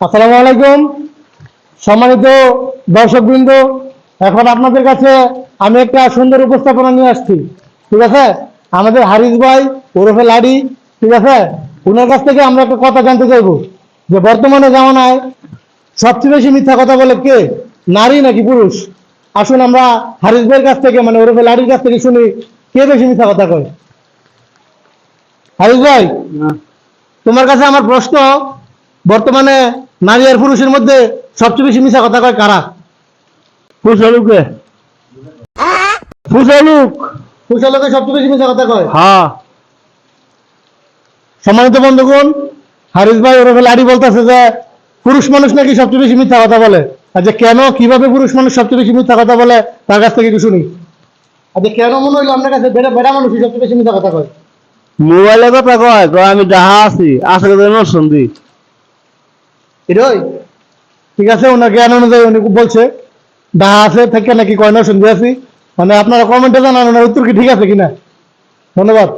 আসসালামু আলাইকুম সম্মানিত দর্শকবৃন্দ, এখন আপনাদের কাছে আমি একটা সুন্দর উপস্থাপনা নিয়ে আসছি। ঠিক আছে, আমাদের হারিস ভাই ওরফে লাডি, ঠিক আছে, ওনার কাছ থেকে আমরা একটা কথা জানতে চাইব যে বর্তমানে জামানায় সবচেয়ে বেশি মিথ্যা কথা বলে কে, নারী নাকি পুরুষ? আসুন আমরা হারিস ভাইয়ের কাছ থেকে মানে ওরফে লাডির কাছ থেকে শুনি কে বেশি মিথ্যা কথা কয়। হারিস ভাই, তোমার কাছে আমার প্রশ্ন, বর্তমানে নারী আর পুরুষের মধ্যে সবচেয়ে বেশি মিথ্যা কথা কয় কারা? ফুসালুকে ফুসালুক পুরুষের সবচেয়ে বেশি মিথ্যা কথা কয়। হ্যাঁ। সম্মানিত বন্ধুগণ, হারিস ভাই ওরফে লাডি বলতেছে যে পুরুষ মানুষ নাকি সবচেয়ে বেশি মিথ্যা কথা বলে। আচ্ছা কেন, কিভাবে পুরুষ মানুষ সবচেয়ে বেশি মিথ্যা কথা বলে তার কাছ থেকে একটু শুনি। আচ্ছা কেন মনে হইলো আপনার কাছে বেড়া মানুষই সবচেয়ে বেশি মিথ্যা কথা কয়? মোবাইলে কথা কয় কয় আমি ডাহা আছি আসলে তো নরসন্দি। এটাই ঠিক আছে, ওনার জ্ঞান অনুযায়ী উনি বলছে ডাহা আছে থেকে নাকি কয় না শুনতে আছি। মানে আপনারা কমেন্টে জানান ওনার উত্তর কি ঠিক আছে কিনা। ধন্যবাদ।